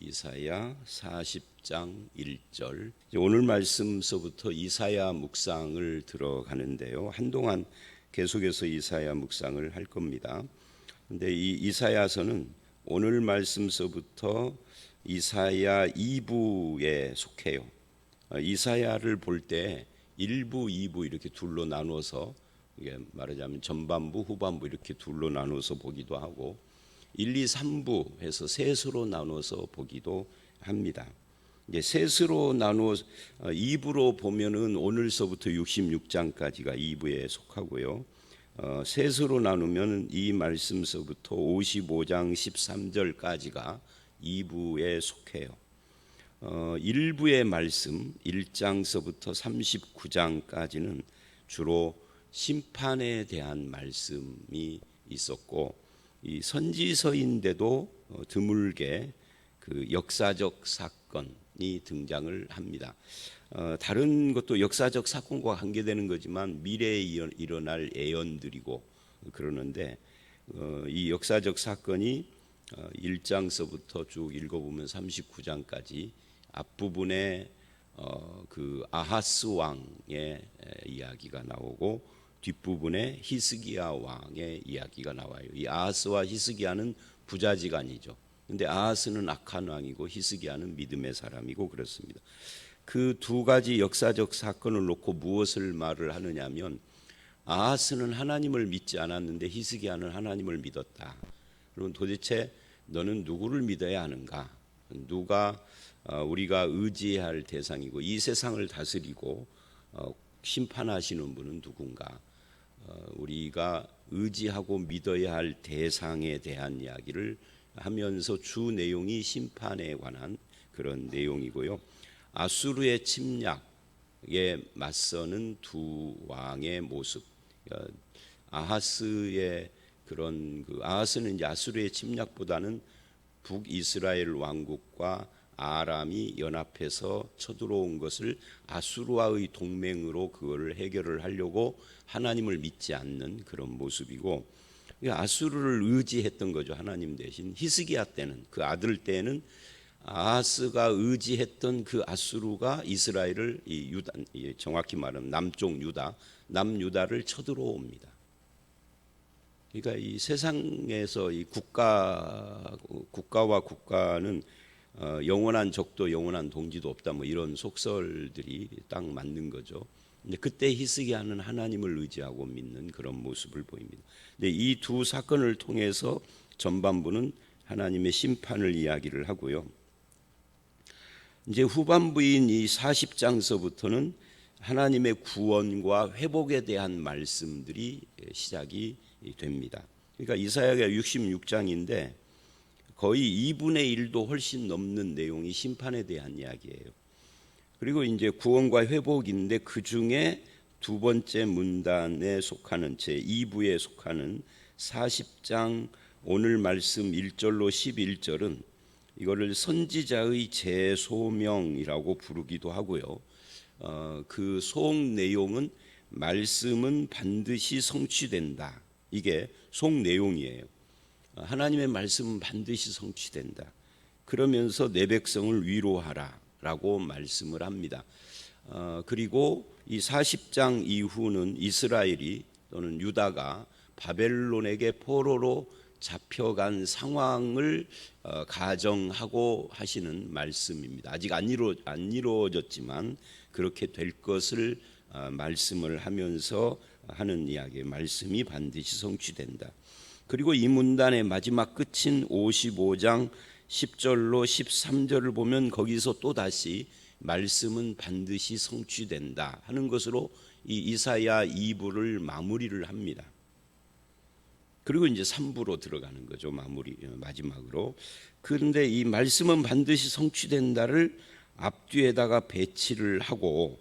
이사야 40장 1절. 오늘 말씀서부터 이사야 묵상을 들어가는데요. 한동안 계속해서 이사야 묵상을 할 겁니다. 근데 이 이사야서는 오늘 말씀서부터 이사야 2부에 속해요. 이사야를 볼 때 1부, 2부 이렇게 둘로 나누어서, 이게 말하자면 전반부, 후반부 이렇게 둘로 나누어서 보기도 하고 1, 2, 3부 해서 셋으로 나누어서 보기도 합니다. 이제 셋으로 나누어 2부로 보면은 오늘서부터 66장까지가 2부에 속하고요. 셋으로 나누면 이 말씀서부터 55장 13절까지가 2부에 속해요. 1부의 말씀 1장서부터 39장까지는 주로 심판에 대한 말씀이 있었고, 이 선지서인데도 드물게 그 역사적 사건이 등장을 합니다. 다른 것도 역사적 사건과 관계되는 거지만 미래에 일어날 예언들이고 그러는데, 이 역사적 사건이 1장서부터 쭉 읽어보면 39장까지 앞부분에 그 아하스 왕의 이야기가 나오고 뒷부분에 히스기야 왕의 이야기가 나와요. 이 아하스와 히스기야는 부자지간이죠. 근데 아하스는 악한 왕이고 히스기야는 믿음의 사람이고 그렇습니다. 그 두 가지 역사적 사건을 놓고 무엇을 말을 하느냐면, 아하스는 하나님을 믿지 않았는데 히스기야는 하나님을 믿었다. 그러면 도대체 너는 누구를 믿어야 하는가? 누가 우리가 의지해야 할 대상이고 이 세상을 다스리고 심판하시는 분은 누군가? 우리가 의지하고 믿어야 할 대상에 대한 이야기를 하면서 주 내용이 심판에 관한 그런 내용이고요. 아수르의 침략에 맞서는 두 왕의 모습. 아하스의 그런 아하스는 이제 아수르의 침략보다는 북이스라엘 왕국과 아람이 연합해서 쳐들어온 것을 아수르와의 동맹으로 그거를 해결을 하려고 하나님을 믿지 않는 그런 모습이고, 아수르를 의지했던 거죠. 하나님 대신. 히스기야 때는, 그 아들 때는 아하스가 의지했던 그 아수르가 이스라엘을, 이 유다, 정확히 말하면 남쪽 유다, 남유다를 쳐들어옵니다. 그러니까 이 세상에서 이 국가와 국가는 영원한 적도 영원한 동지도 없다, 뭐 이런 속설들이 딱 맞는 거죠. 근데 그때 히스기야는 하나님을 의지하고 믿는 그런 모습을 보입니다. 근데 이 두 사건을 통해서 전반부는 하나님의 심판을 이야기를 하고요. 이제 후반부인 이 40장서부터는 하나님의 구원과 회복에 대한 말씀들이 시작이 됩니다. 그러니까 이사야가 66장인데 거의 2분의 1도 훨씬 넘는 내용이 심판에 대한 이야기예요. 그리고 이제 구원과 회복인데 그 중에 두 번째 문단에 속하는 제2부에 속하는 40장 오늘 말씀 1절로 11절은 이거를 선지자의 재소명이라고 부르기도 하고요. 그 속 내용은 말씀은 반드시 성취된다. 이게 속 내용이에요. 하나님의 말씀은 반드시 성취된다. 그러면서 내 백성을 위로하라 라고 말씀을 합니다. 그리고 이 40장 이후는 이스라엘이 또는 유다가 바벨론에게 포로로 잡혀간 상황을 가정하고 하시는 말씀입니다. 아직 안 이루어졌지만 그렇게 될 것을 말씀을 하면서 하는 이야기의 말씀이 반드시 성취된다. 그리고 이 문단의 마지막 끝인 55장 10절로 13절을 보면 거기서 또 다시 말씀은 반드시 성취된다 하는 것으로 이 이사야 2부를 마무리를 합니다. 그리고 이제 3부로 들어가는 거죠. 마지막으로. 그런데 이 말씀은 반드시 성취된다를 앞뒤에다가 배치를 하고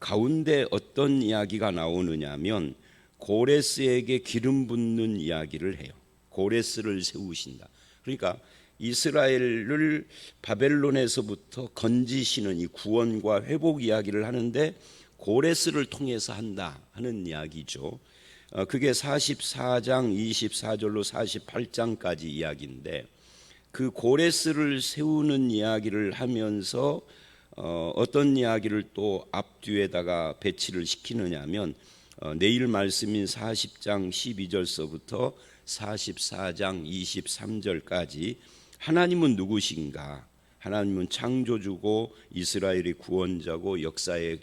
가운데 어떤 이야기가 나오느냐 하면 고레스에게 기름 붓는 이야기를 해요. 고레스를 세우신다. 그러니까 이스라엘을 바벨론에서부터 건지시는 이 구원과 회복 이야기를 하는데 고레스를 통해서 한다 하는 이야기죠. 그게 44장 24절로 48장까지 이야기인데, 그 고레스를 세우는 이야기를 하면서 어떤 이야기를 또 앞뒤에다가 배치를 시키느냐면 내일 말씀인 40장 12절서부터 44장 23절까지 하나님은 누구신가? 하나님은 창조주고 이스라엘의 구원자고 역사의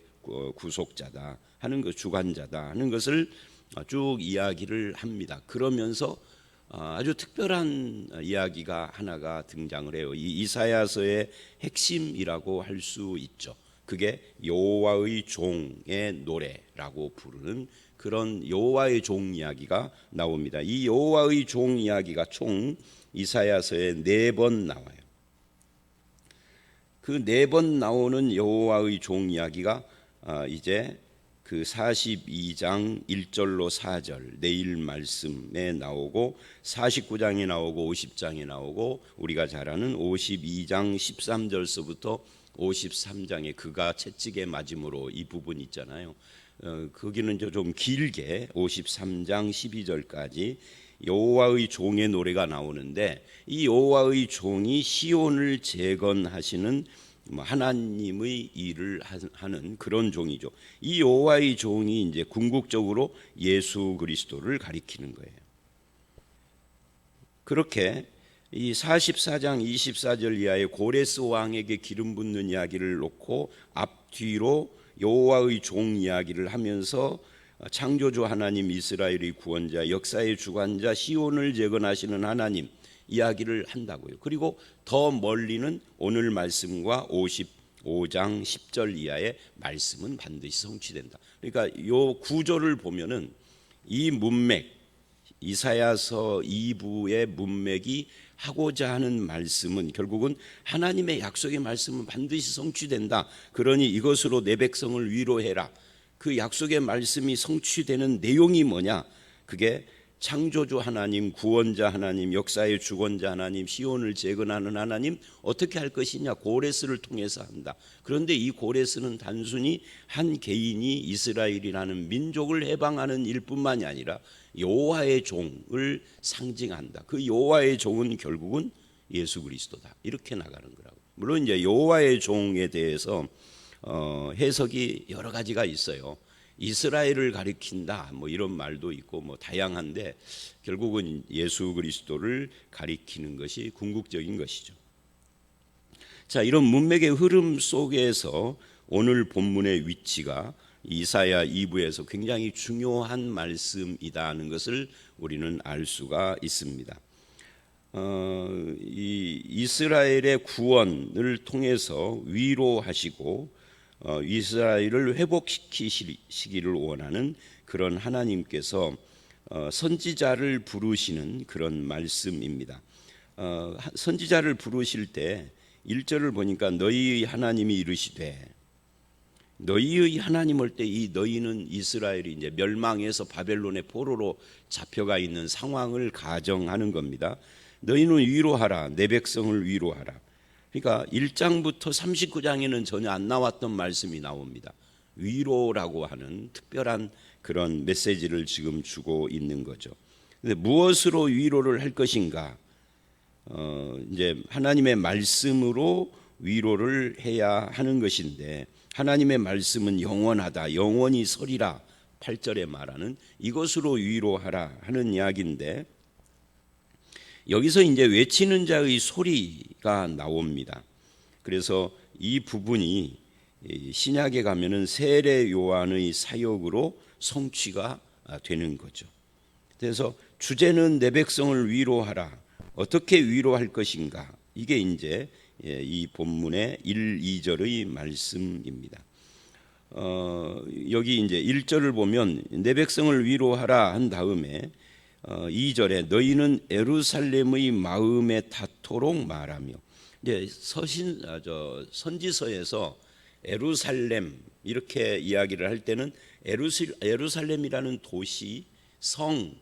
구속자다 하는 것, 주관자다 하는 것을 쭉 이야기를 합니다. 그러면서 아주 특별한 이야기가 하나가 등장을 해요. 이 이사야서의 핵심이라고 할 수 있죠. 그게 여호와의 종의 노래라고 부르는 그런 여호와의 종 이야기가 나옵니다. 이 여호와의 종 이야기가 총 이사야서에 4번 나와요. 그 4번 나오는 여호와의 종 이야기가 이제 그 42장 1절로 4절 내일 말씀에 나오고 49장에 나오고 50장에 나오고 우리가 잘 아는 52장 13절서부터 53장에 그가 채찍에 맞음으로 이 부분 있잖아요. 거기는 좀 길게 53장 12절까지 여호와의 종의 노래가 나오는데 이 여호와의 종이 시온을 재건하시는 하나님의 일을 하는 그런 종이죠. 이 여호와의 종이 이제 궁극적으로 예수 그리스도를 가리키는 거예요. 그렇게 이 44장 24절 이하의 고레스 왕에게 기름 붓는 이야기를 놓고 앞뒤로 여호와의 종 이야기를 하면서 창조주 하나님, 이스라엘의 구원자, 역사의 주관자, 시온을 재건하시는 하나님 이야기를 한다고요. 그리고 더 멀리는 오늘 말씀과 55장 10절 이하의 말씀은 반드시 성취된다. 그러니까 이 구조를 보면은 이 문맥, 이사야서 2부의 문맥이 하고자 하는 말씀은 결국은 하나님의 약속의 말씀은 반드시 성취된다. 그러니 이것으로 내 백성을 위로해라. 그 약속의 말씀이 성취되는 내용이 뭐냐? 그게 창조주 하나님, 구원자 하나님, 역사의 주권자 하나님, 시온을 재건하는 하나님 어떻게 할 것이냐? 고레스를 통해서 한다. 그런데 이 고레스는 단순히 한 개인이 이스라엘이라는 민족을 해방하는 일뿐만이 아니라 여호와의 종을 상징한다. 그 여호와의 종은 결국은 예수 그리스도다. 이렇게 나가는 거라고. 물론 이제 여호와의 종에 대해서 해석이 여러 가지가 있어요. 이스라엘을 가리킨다 뭐 이런 말도 있고 뭐 다양한데 결국은 예수 그리스도를 가리키는 것이 궁극적인 것이죠. 자, 이런 문맥의 흐름 속에서 오늘 본문의 위치가 이사야 2부에서 굉장히 중요한 말씀이다 하는 것을 우리는 알 수가 있습니다. 이 이스라엘의 구원을 통해서 위로하시고 이스라엘을 회복시키시기를 원하는 그런 하나님께서 선지자를 부르시는 그런 말씀입니다. 선지자를 부르실 때 1절을 보니까 너희의 하나님이 이르시되, 너희의 하나님 할 때 이 너희는 이스라엘이 이제 멸망해서 바벨론의 포로로 잡혀가 있는 상황을 가정하는 겁니다. 너희는 위로하라, 내 백성을 위로하라. 그러니까 1장부터 39장에는 전혀 안 나왔던 말씀이 나옵니다. 위로라고 하는 특별한 그런 메시지를 지금 주고 있는 거죠. 근데 무엇으로 위로를 할 것인가? 이제 하나님의 말씀으로 위로를 해야 하는 것인데 하나님의 말씀은 영원하다, 영원히 서리라 8절에 말하는 이것으로 위로하라 하는 이야기인데 여기서 이제 외치는 자의 소리가 나옵니다. 그래서 이 부분이 신약에 가면은 세례 요한의 사역으로 성취가 되는 거죠. 그래서 주제는 내 백성을 위로하라. 어떻게 위로할 것인가? 이게 이제 이 본문의 1, 2절의 말씀입니다. 여기 이제 1절을 보면 내 백성을 위로하라 한 다음에 2절에 너희는 예루살렘의 마음에 닿도록 말하며, 이제 선지서에서 예루살렘 이렇게 이야기를 할 때는 예루살렘이라는 도시 성을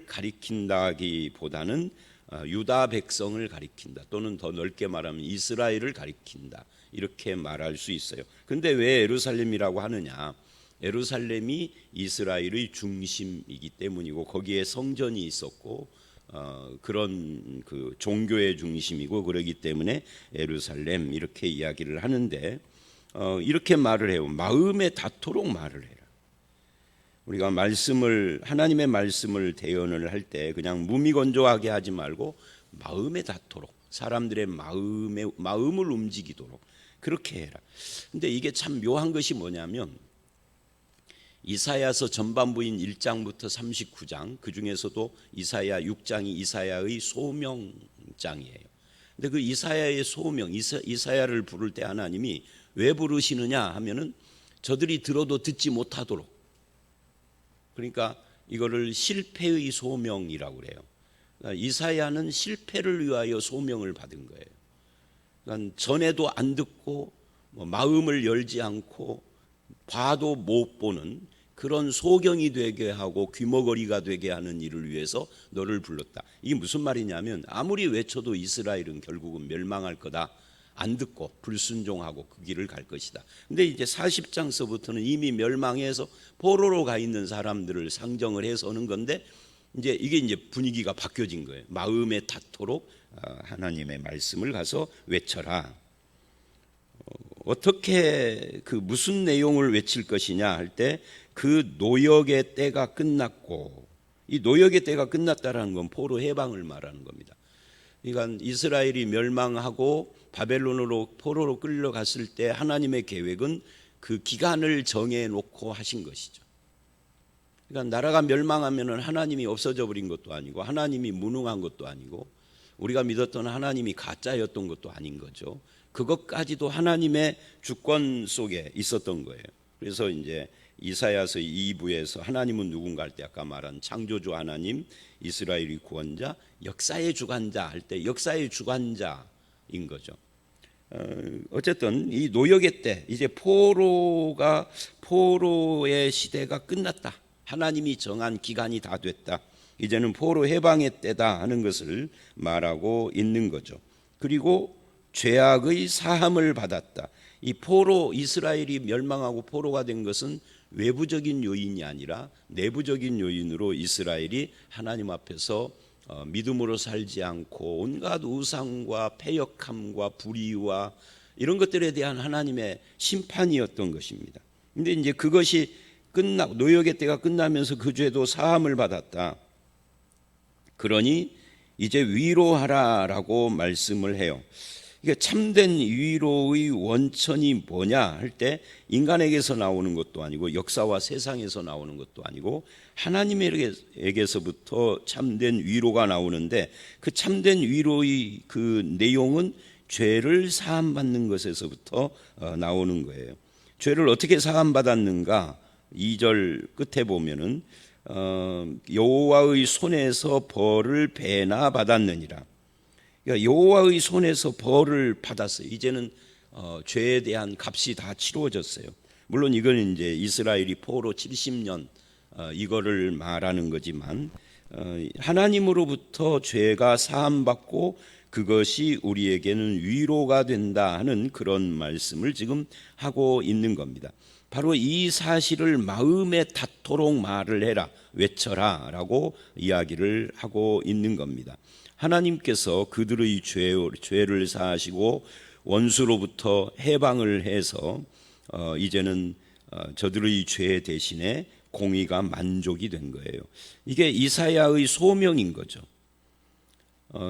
가리킨다기보다는 유다 백성을 가리킨다, 또는 더 넓게 말하면 이스라엘을 가리킨다, 이렇게 말할 수 있어요. 근데 왜 예루살렘이라고 하느냐? 예루살렘이 이스라엘의 중심이기 때문이고 거기에 성전이 있었고 그런 그 종교의 중심이고 그러기 때문에 예루살렘 이렇게 이야기를 하는데 이렇게 말을 해요. 마음에 닿도록 말을 해라. 우리가 하나님의 말씀을 대언을 할 때 그냥 무미건조하게 하지 말고 마음에 닿도록, 사람들의 마음을 움직이도록 그렇게 해라. 근데 이게 참 묘한 것이 뭐냐면 이사야서 전반부인 1장부터 39장, 그 중에서도 이사야 6장이 이사야의 소명장이에요. 근데 그 이사야의 소명, 이사야를 부를 때 하나님이 왜 부르시느냐 하면은 저들이 들어도 듣지 못하도록, 그러니까 이거를 실패의 소명이라고 그래요. 그러니까 이사야는 실패를 위하여 소명을 받은 거예요. 그러니까 전에도 안 듣고 마음을 열지 않고 봐도 못 보는 그런 소경이 되게 하고 귀머거리가 되게 하는 일을 위해서 너를 불렀다. 이게 무슨 말이냐면 아무리 외쳐도 이스라엘은 결국은 멸망할 거다. 안 듣고 불순종하고 그 길을 갈 것이다. 근데 이제 40장서부터는 이미 멸망해서 포로로 가 있는 사람들을 상정을 해서 오는 건데 이게 이제 분위기가 바뀌어진 거예요. 마음에 닿도록 하나님의 말씀을 가서 외쳐라. 어떻게 그 무슨 내용을 외칠 것이냐 할 때 그 노역의 때가 끝났고, 이 노역의 때가 끝났다라는 건 포로 해방을 말하는 겁니다. 그러니까 이스라엘이 멸망하고 바벨론으로 포로로 끌려갔을 때 하나님의 계획은 그 기간을 정해놓고 하신 것이죠. 그러니까 나라가 멸망하면은 하나님이 없어져 버린 것도 아니고 하나님이 무능한 것도 아니고 우리가 믿었던 하나님이 가짜였던 것도 아닌 거죠. 그것까지도 하나님의 주권 속에 있었던 거예요. 그래서 이제 이사야서 2부에서 하나님은 누군가 할 때 아까 말한 창조주 하나님, 이스라엘의 구원자, 역사의 주관자 할 때 역사의 주관자인 거죠. 어쨌든 이 노역의 때, 이제 포로의 시대가 끝났다. 하나님이 정한 기간이 다 됐다. 이제는 포로 해방의 때다 하는 것을 말하고 있는 거죠. 그리고 죄악의 사함을 받았다. 이 이스라엘이 멸망하고 포로가 된 것은 외부적인 요인이 아니라 내부적인 요인으로 이스라엘이 하나님 앞에서 믿음으로 살지 않고 온갖 우상과 패역함과 불의와 이런 것들에 대한 하나님의 심판이었던 것입니다. 근데 이제 그것이 노역의 때가 끝나면서 그 죄도 사함을 받았다. 그러니 이제 위로하라라고 말씀을 해요. 이게 참된 위로의 원천이 뭐냐 할 때 인간에게서 나오는 것도 아니고 역사와 세상에서 나오는 것도 아니고 하나님에게서부터 참된 위로가 나오는데 그 참된 위로의 그 내용은 죄를 사함받는 것에서부터 나오는 거예요. 죄를 어떻게 사함받았는가? 2절 끝에 보면은 여호와의 손에서 벌을 배나 받았느니라. 그러니까 여호와의 손에서 벌을 받았어요. 이제는 죄에 대한 값이 다 치루어졌어요. 물론 이건 이제 이스라엘이 포로 70년 이거를 말하는 거지만 하나님으로부터 죄가 사함받고 그것이 우리에게는 위로가 된다 하는 그런 말씀을 지금 하고 있는 겁니다. 바로 이 사실을 마음에 닿도록 말을 해라, 외쳐라 라고 이야기를 하고 있는 겁니다. 하나님께서 그들의 죄를 사하시고 원수로부터 해방을 해서 이제는 저들의 죄 대신에 공의가 만족이 된 거예요. 이게 이사야의 소명인 거죠.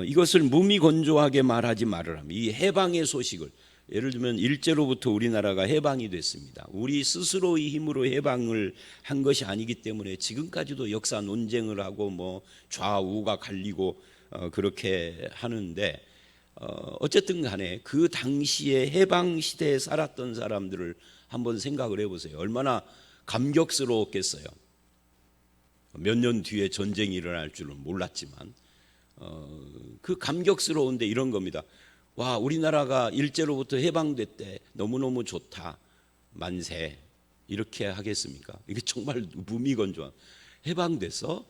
이것을 무미건조하게 말하지 말으라. 이 해방의 소식을, 예를 들면 일제로부터 우리나라가 해방이 됐습니다. 우리 스스로의 힘으로 해방을 한 것이 아니기 때문에 지금까지도 역사 논쟁을 하고 좌우가 갈리고 그렇게 하는데 어쨌든 간에 그 당시에 해방 시대에 살았던 사람들을 한번 생각을 해보세요. 얼마나 감격스러웠겠어요. 몇 년 뒤에 전쟁이 일어날 줄은 몰랐지만 그 감격스러운데 이런 겁니다. 와, 우리나라가 일제로부터 해방됐대. 너무너무 좋다. 만세. 이렇게 하겠습니까? 이게 정말 무미건조한. 해방돼서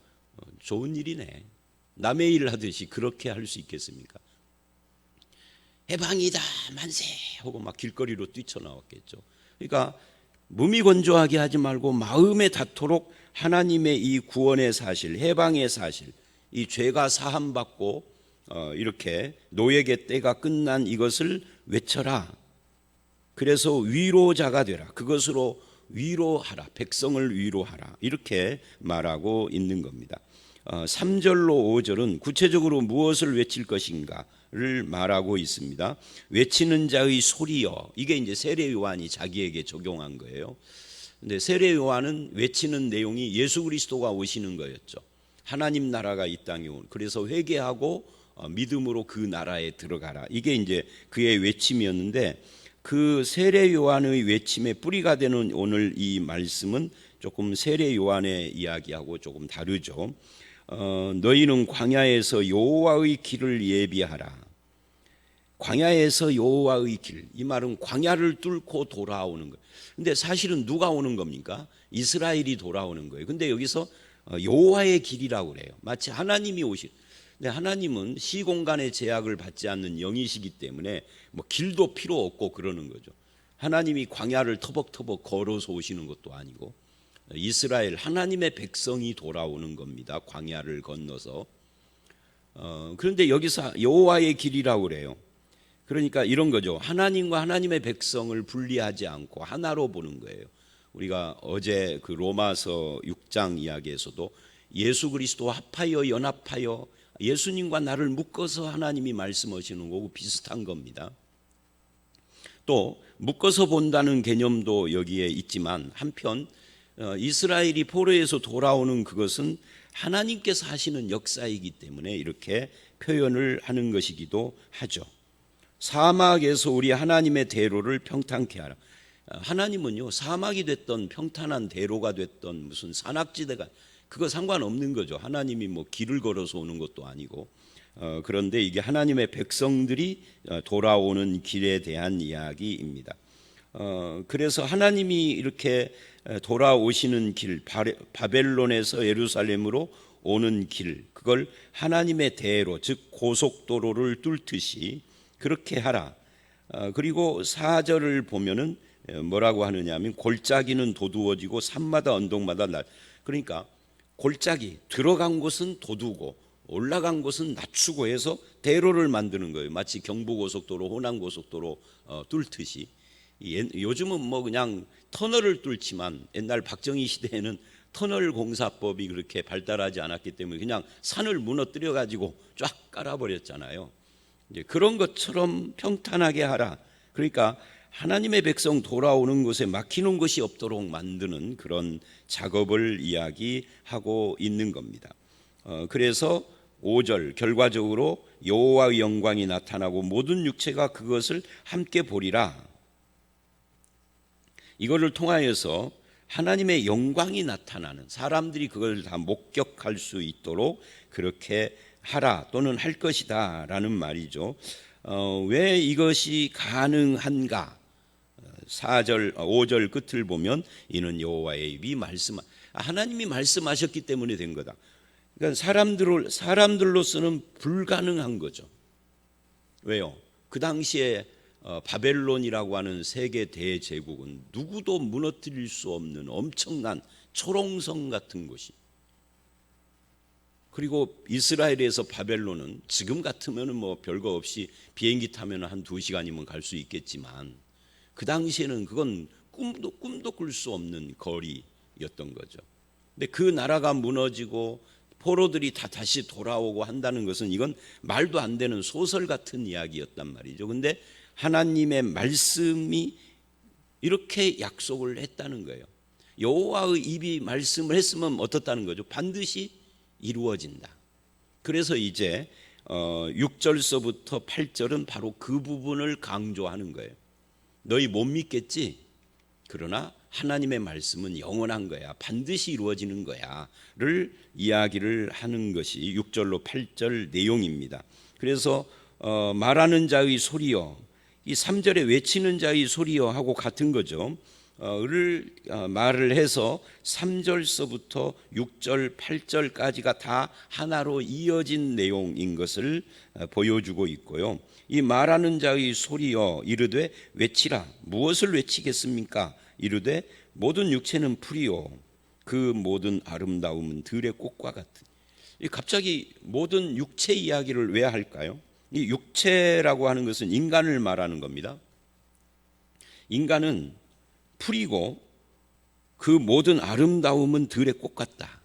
좋은 일이네. 남의 일을 하듯이 그렇게 할 수 있겠습니까? 해방이다 만세 하고 막 길거리로 뛰쳐나왔겠죠. 그러니까 무미건조하게 하지 말고 마음에 닿도록 하나님의 이 구원의 사실, 해방의 사실, 이 죄가 사함받고 이렇게 노예의 때가 끝난 이것을 외쳐라. 그래서 위로자가 되라. 그것으로 위로하라. 백성을 위로하라. 이렇게 말하고 있는 겁니다. 3절로 5절은 구체적으로 무엇을 외칠 것인가를 말하고 있습니다. 외치는 자의 소리여. 이게 이제 세례 요한이 자기에게 적용한 거예요. 근데 세례 요한은 외치는 내용이 예수 그리스도가 오시는 거였죠. 하나님 나라가 이 땅에 온. 그래서 회개하고 믿음으로 그 나라에 들어가라. 이게 이제 그의 외침이었는데 그 세례 요한의 외침의 뿌리가 되는 오늘 이 말씀은 조금 세례 요한의 이야기하고 조금 다르죠. 너희는 광야에서 여호와의 길을 예비하라. 광야에서 여호와의 길. 이 말은 광야를 뚫고 돌아오는 거예요. 근데 사실은 누가 오는 겁니까? 이스라엘이 돌아오는 거예요. 근데 여기서 여호와의 길이라고 그래요. 마치 하나님이 오실. 근데 하나님은 시공간의 제약을 받지 않는 영이시기 때문에 뭐 길도 필요 없고 그러는 거죠. 하나님이 광야를 터벅터벅 걸어서 오시는 것도 아니고 이스라엘 하나님의 백성이 돌아오는 겁니다. 광야를 건너서. 그런데 여기서 여호와의 길이라고 그래요. 그러니까 이런 거죠. 하나님과 하나님의 백성을 분리하지 않고 하나로 보는 거예요. 우리가 어제 그 로마서 6장 이야기에서도 예수 그리스도와 합하여 연합하여 예수님과 나를 묶어서 하나님이 말씀하시는 거고 비슷한 겁니다. 또 묶어서 본다는 개념도 여기에 있지만 한편 이스라엘이 포로에서 돌아오는 그것은 하나님께서 하시는 역사이기 때문에 이렇게 표현을 하는 것이기도 하죠. 사막에서 우리 하나님의 대로를 평탄케 하라. 하나님은요 사막이 됐던 평탄한 대로가 됐던 무슨 산악지대가 그거 상관없는 거죠. 하나님이 뭐 길을 걸어서 오는 것도 아니고 그런데 이게 하나님의 백성들이 돌아오는 길에 대한 이야기입니다. 그래서 하나님이 이렇게 돌아오시는 길, 바벨론에서 예루살렘으로 오는 길, 그걸 하나님의 대로, 즉 고속도로를 뚫듯이 그렇게 하라. 그리고 4절을 보면은 뭐라고 하느냐 하면 골짜기는 도두어지고 산마다 언덕마다 그러니까 골짜기 들어간 곳은 도두고 올라간 곳은 낮추고 해서 대로를 만드는 거예요. 마치 경부고속도로, 호남고속도로 뚫듯이. 요즘은 뭐 그냥 터널을 뚫지만 옛날 박정희 시대에는 터널 공사법이 그렇게 발달하지 않았기 때문에 그냥 산을 무너뜨려 가지고 쫙 깔아버렸잖아요. 이제 그런 것처럼 평탄하게 하라. 그러니까 하나님의 백성 돌아오는 곳에 막히는 것이 없도록 만드는 그런 작업을 이야기하고 있는 겁니다. 그래서 5절 결과적으로 여호와의 영광이 나타나고 모든 육체가 그것을 함께 보리라. 이거를 통하여서 하나님의 영광이 나타나는 사람들이 그걸 다 목격할 수 있도록 그렇게 하라 또는 할 것이다 라는 말이죠. 왜 이것이 가능한가? 4절, 5절 끝을 보면 이는 여호와의 입이 하나님이 말씀하셨기 때문에 된 거다. 그러니까 사람들로서는 불가능한 거죠. 왜요? 그 당시에 바벨론이라고 하는 세계 대제국은 누구도 무너뜨릴 수 없는 엄청난 초롱성 같은 곳이. 그리고 이스라엘에서 바벨론은 지금 같으면 뭐 별거 없이 비행기 타면 한 2시간이면 갈 수 있겠지만 그 당시에는 그건 꿈도 꿀 수 없는 거리였던 거죠. 근데 그 나라가 무너지고 포로들이 다 다시 돌아오고 한다는 것은 이건 말도 안 되는 소설 같은 이야기였단 말이죠. 근데 하나님의 말씀이 이렇게 약속을 했다는 거예요. 여호와의 입이 말씀을 했으면 어떻다는 거죠? 반드시 이루어진다. 그래서 이제 6절서부터 8절은 바로 그 부분을 강조하는 거예요. 너희 못 믿겠지? 그러나 하나님의 말씀은 영원한 거야. 반드시 이루어지는 거야를 이야기를 하는 것이 6절로 8절 내용입니다. 그래서 말하는 자의 소리여, 이 3절에 외치는 자의 소리여 하고 같은 거죠. 를 말을 해서 3절서부터 6절, 8절까지가 다 하나로 이어진 내용인 것을 보여주고 있고요. 이 말하는 자의 소리여 이르되 외치라. 무엇을 외치겠습니까? 이르되 모든 육체는 풀이요 그 모든 아름다움은 들의 꽃과 같은. 갑자기 모든 육체 이야기를 왜 할까요? 이 육체라고 하는 것은 인간을 말하는 겁니다. 인간은 풀이고 그 모든 아름다움은 들의 꽃 같다.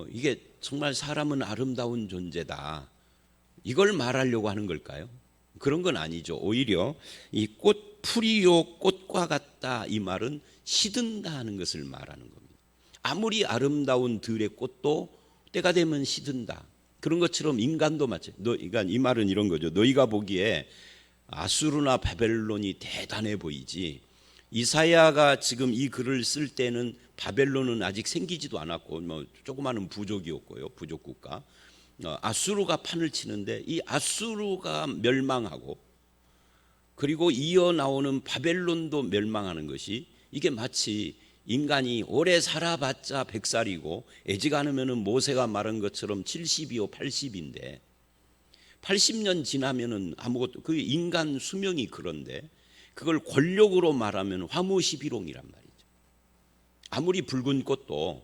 이게 정말 사람은 아름다운 존재다. 이걸 말하려고 하는 걸까요? 그런 건 아니죠. 오히려 이 꽃 풀이요 꽃과 같다 이 말은 시든다 하는 것을 말하는 겁니다. 아무리 아름다운 들의 꽃도 때가 되면 시든다. 그런 것처럼 인간도 마찬가지. 그러니까 이 말은 이런 거죠. 너희가 보기에 아수르나 바벨론이 대단해 보이지. 이사야가 지금 이 글을 쓸 때는 바벨론은 아직 생기지도 않았고 뭐 조그마한 부족이었고요. 부족 국가. 아수르가 판을 치는데 이 아수르가 멸망하고 그리고 이어 나오는 바벨론도 멸망하는 것이 이게 마치 인간이 오래 살아봤자 100살이고 애지간하면 모세가 말한 것처럼 70이요 80인데 80년 지나면은 아무것도 그 인간 수명이 그런데 그걸 권력으로 말하면 화무시비롱이란 말이죠. 아무리 붉은 꽃도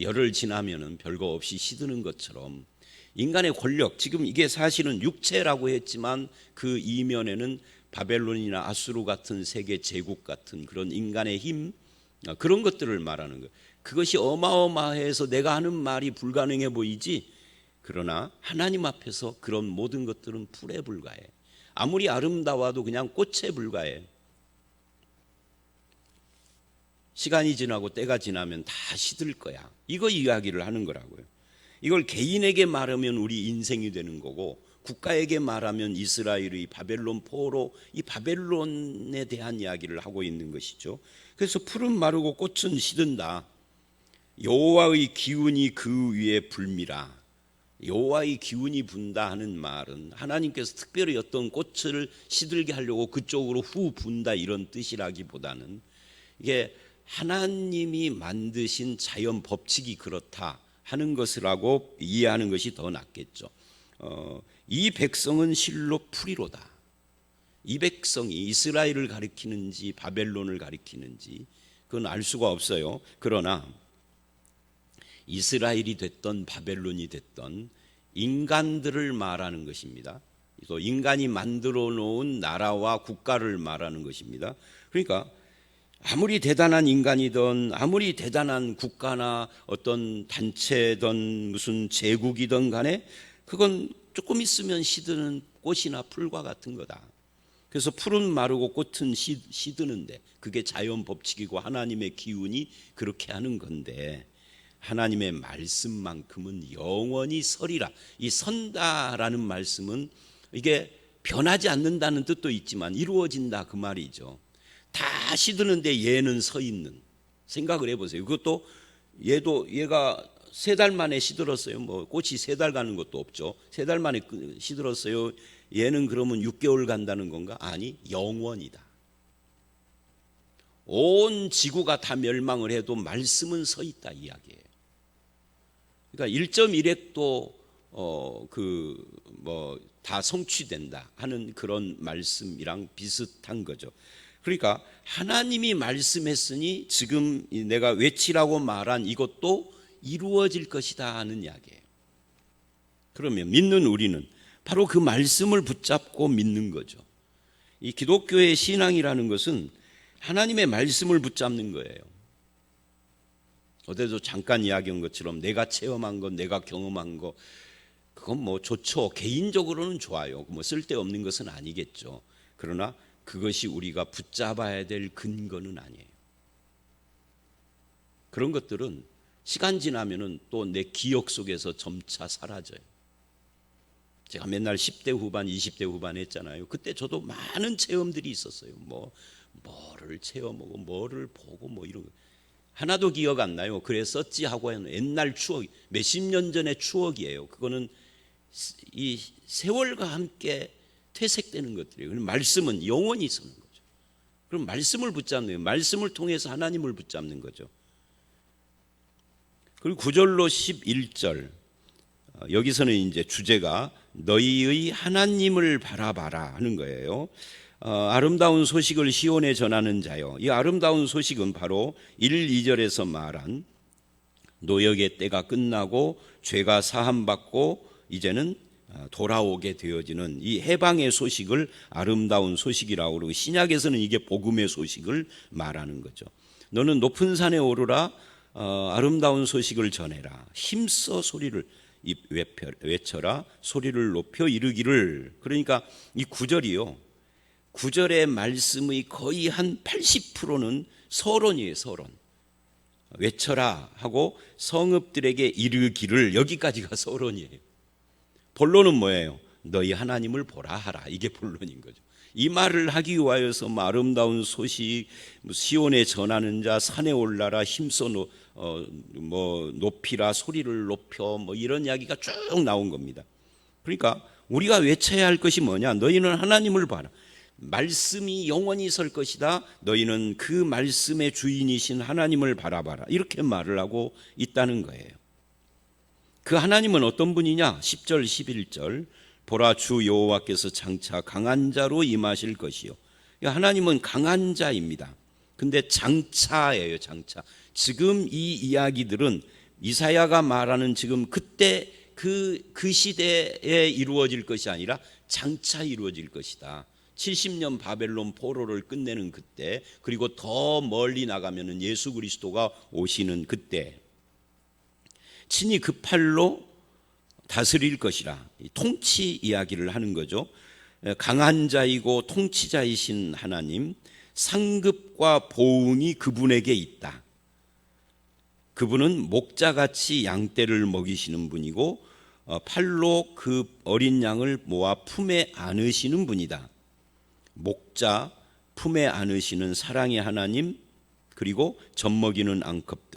열흘 지나면은 별거 없이 시드는 것처럼 인간의 권력, 지금 이게 사실은 육체라고 했지만 그 이면에는 바벨론이나 아수르 같은 세계 제국 같은 그런 인간의 힘, 그런 것들을 말하는 거예요. 그것이 어마어마해서 내가 하는 말이 불가능해 보이지, 그러나 하나님 앞에서 그런 모든 것들은 풀에 불과해. 아무리 아름다워도 그냥 꽃에 불과해. 시간이 지나고 때가 지나면 다 시들 거야. 이거 이야기를 하는 거라고요. 이걸 개인에게 말하면 우리 인생이 되는 거고, 국가에게 말하면 이스라엘의 바벨론 포로 이 바벨론에 대한 이야기를 하고 있는 것이죠. 그래서 풀은 마르고 꽃은 시든다. 여호와의 기운이 그 위에 불미라. 여호와의 기운이 분다 하는 말은 하나님께서 특별히 어떤 꽃을 시들게 하려고 그쪽으로 후 분다 이런 뜻이라기보다는 이게 하나님이 만드신 자연 법칙이 그렇다 하는 것이라고 이해하는 것이 더 낫겠죠. 이 백성은 실로 풀이로다. 이 백성이 이스라엘을 가리키는지 바벨론을 가리키는지 그건 알 수가 없어요. 그러나 이스라엘이 됐던 바벨론이 됐던 인간들을 말하는 것입니다. 또 인간이 만들어 놓은 나라와 국가를 말하는 것입니다. 그러니까 아무리 대단한 인간이든 아무리 대단한 국가나 어떤 단체든 무슨 제국이든 간에 그건 조금 있으면 시드는 꽃이나 풀과 같은 거다. 그래서 풀은 마르고 꽃은 시드는데 그게 자연 법칙이고 하나님의 기운이 그렇게 하는 건데, 하나님의 말씀만큼은 영원히 서리라. 이 선다라는 말씀은 이게 변하지 않는다는 뜻도 있지만 이루어진다 그 말이죠. 다 시드는데 얘는 서 있는, 생각을 해보세요. 그것도 얘가 3달 만에 시들었어요. 뭐 꽃이 3달 가는 것도 없죠. 3달 만에 시들었어요. 얘는 그러면 6개월 간다는 건가? 아니, 영원이다. 온 지구가 다 멸망을 해도 말씀은 서 있다 이야기예요. 그러니까 1.1핵도 다 성취된다 하는 그런 말씀이랑 비슷한 거죠. 그러니까 하나님이 말씀했으니 지금 내가 외치라고 말한 이것도 이루어질 것이다 하는 이야기예요. 그러면 믿는 우리는 바로 그 말씀을 붙잡고 믿는 거죠. 이 기독교의 신앙이라는 것은 하나님의 말씀을 붙잡는 거예요. 어제도 잠깐 이야기한 것처럼 내가 체험한 것, 내가 경험한 것, 그건 뭐 좋죠. 개인적으로는 좋아요. 뭐 쓸데없는 것은 아니겠죠. 그러나 그것이 우리가 붙잡아야 될 근거는 아니에요. 그런 것들은 시간 지나면은 또 내 기억 속에서 점차 사라져요. 제가 맨날 10대 후반, 20대 후반 했잖아요. 그때 저도 많은 체험들이 있었어요. 뭐를 체험하고 뭐를 보고 뭐 이런 거. 하나도 기억 안 나요. 그랬었지 하고 하는 옛날 추억, 몇십 년 전의 추억이에요. 그거는 이 세월과 함께 퇴색되는 것들이에요. 그럼 말씀은 영원히 서는 거죠. 그럼 말씀을 붙잡는 거예요. 말씀을 통해서 하나님을 붙잡는 거죠. 그리고 9절로 11절, 여기서는 이제 주제가 너희의 하나님을 바라봐라 하는 거예요. 아름다운 소식을 시온에 전하는 자요. 이 아름다운 소식은 바로 1, 2절에서 말한 노역의 때가 끝나고 죄가 사함받고 이제는 돌아오게 되어지는 이 해방의 소식을 아름다운 소식이라고 그러고, 신약에서는 이게 복음의 소식을 말하는 거죠. 너는 높은 산에 오르라, 아름다운 소식을 전해라, 힘써 소리를 외쳐라, 소리를 높여 이르기를. 그러니까 이 구절이요, 구절의 말씀의 거의 한 80%는 서론이에요. 서론. 외쳐라 하고 성읍들에게 이르기를, 여기까지가 서론이에요. 본론은 뭐예요? 너희 하나님을 보라 하라, 이게 본론인 거죠. 이 말을 하기 위하여서 아름다운 소식, 시온에 전하는 자, 산에 올라라, 힘써 높이라, 소리를 높여, 이런 이야기가 쭉 나온 겁니다. 그러니까 우리가 외쳐야 할 것이 뭐냐? 너희는 하나님을 봐라. 말씀이 영원히 설 것이다. 너희는 그 말씀의 주인이신 하나님을 바라봐라. 이렇게 말을 하고 있다는 거예요. 그 하나님은 어떤 분이냐? 10절 11절 보라, 주 여호와께서 장차 강한 자로 임하실 것이요. 하나님은 강한 자입니다. 근데 장차예요. 장차. 지금 이 이야기들은 이사야가 말하는 지금 그때 그 시대에 이루어질 것이 아니라 장차 이루어질 것이다. 70년 바벨론 포로를 끝내는 그때, 그리고 더 멀리 나가면은 예수 그리스도가 오시는 그때 친히 그 팔로 다스릴 것이라, 통치 이야기를 하는 거죠. 강한 자이고 통치자이신 하나님, 상급과 보응이 그분에게 있다. 그분은 목자같이 양떼를 먹이시는 분이고 팔로 그 어린 양을 모아 품에 안으시는 분이다. 목자, 품에 안으시는 사랑의 하나님, 그리고 젖먹이는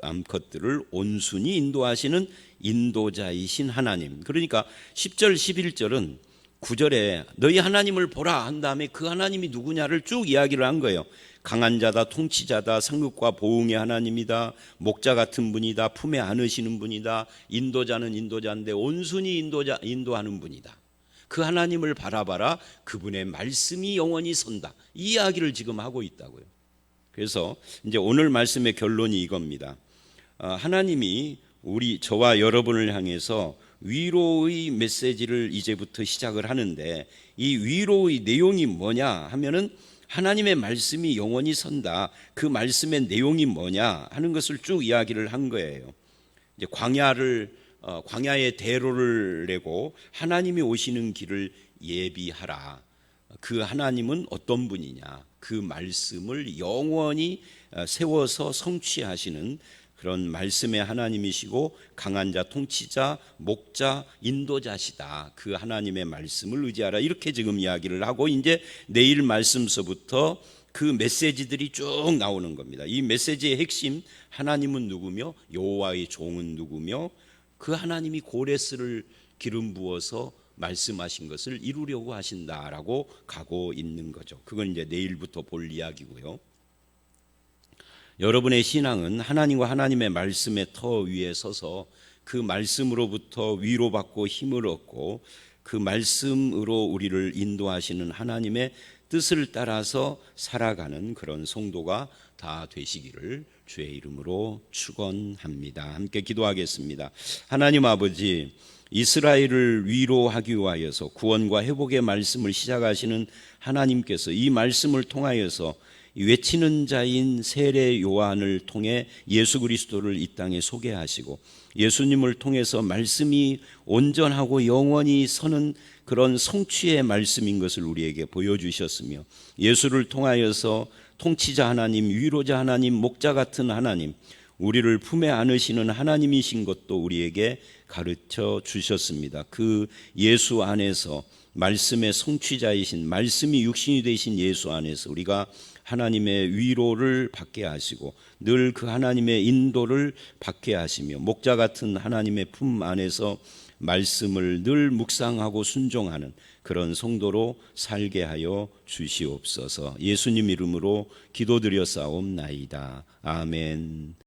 암컷들을 온순히 인도하시는 인도자이신 하나님. 그러니까 10절 11절은 9절에 너희 하나님을 보라 한 다음에 그 하나님이 누구냐를 쭉 이야기를 한 거예요. 강한 자다, 통치자다, 상급과 보응의 하나님이다, 목자 같은 분이다, 품에 안으시는 분이다, 인도자는 인도자인데 온순히 인도하는 분이다. 그 하나님을 바라봐라, 그분의 말씀이 영원히 선다. 이 이야기를 지금 하고 있다고요. 그래서 이제 오늘 말씀의 결론이 이겁니다. 하나님이 저와 여러분을 향해서 위로의 메시지를 이제부터 시작을 하는데, 이 위로의 내용이 뭐냐 하면은 하나님의 말씀이 영원히 선다. 그 말씀의 내용이 뭐냐 하는 것을 쭉 이야기를 한 거예요. 이제 광야의 대로를 내고 하나님이 오시는 길을 예비하라. 그 하나님은 어떤 분이냐? 그 말씀을 영원히 세워서 성취하시는 그런 말씀의 하나님이시고, 강한 자, 통치자, 목자, 인도자시다. 그 하나님의 말씀을 의지하라. 이렇게 지금 이야기를 하고, 이제 내일 말씀서부터 그 메시지들이 쭉 나오는 겁니다. 이 메시지의 핵심, 하나님은 누구며 여호와의 종은 누구며 그 하나님이 고레스를 기름 부어서 말씀하신 것을 이루려고 하신다라고 가고 있는 거죠. 그건 이제 내일부터 볼 이야기고요. 여러분의 신앙은 하나님과 하나님의 말씀의 터 위에 서서 그 말씀으로부터 위로받고 힘을 얻고 그 말씀으로 우리를 인도하시는 하나님의 뜻을 따라서 살아가는 그런 성도가 다 되시기를 주의 이름으로 축원합니다. 함께 기도하겠습니다. 하나님 아버지, 이스라엘을 위로하기 위하여서 구원과 회복의 말씀을 시작하시는 하나님께서 이 말씀을 통하여서 외치는 자인 세례 요한을 통해 예수 그리스도를 이 땅에 소개하시고, 예수님을 통해서 말씀이 온전하고 영원히 서는 그런 성취의 말씀인 것을 우리에게 보여주셨으며, 예수를 통하여서 통치자 하나님, 위로자 하나님, 목자 같은 하나님, 우리를 품에 안으시는 하나님이신 것도 우리에게 가르쳐 주셨습니다. 그 예수 안에서 말씀의 성취자이신, 말씀이 육신이 되신 예수 안에서 우리가 하나님의 위로를 받게 하시고 늘 그 하나님의 인도를 받게 하시며, 목자 같은 하나님의 품 안에서 말씀을 늘 묵상하고 순종하는 그런 성도로 살게 하여 주시옵소서. 예수님 이름으로 기도드려 싸움나이다. 아멘.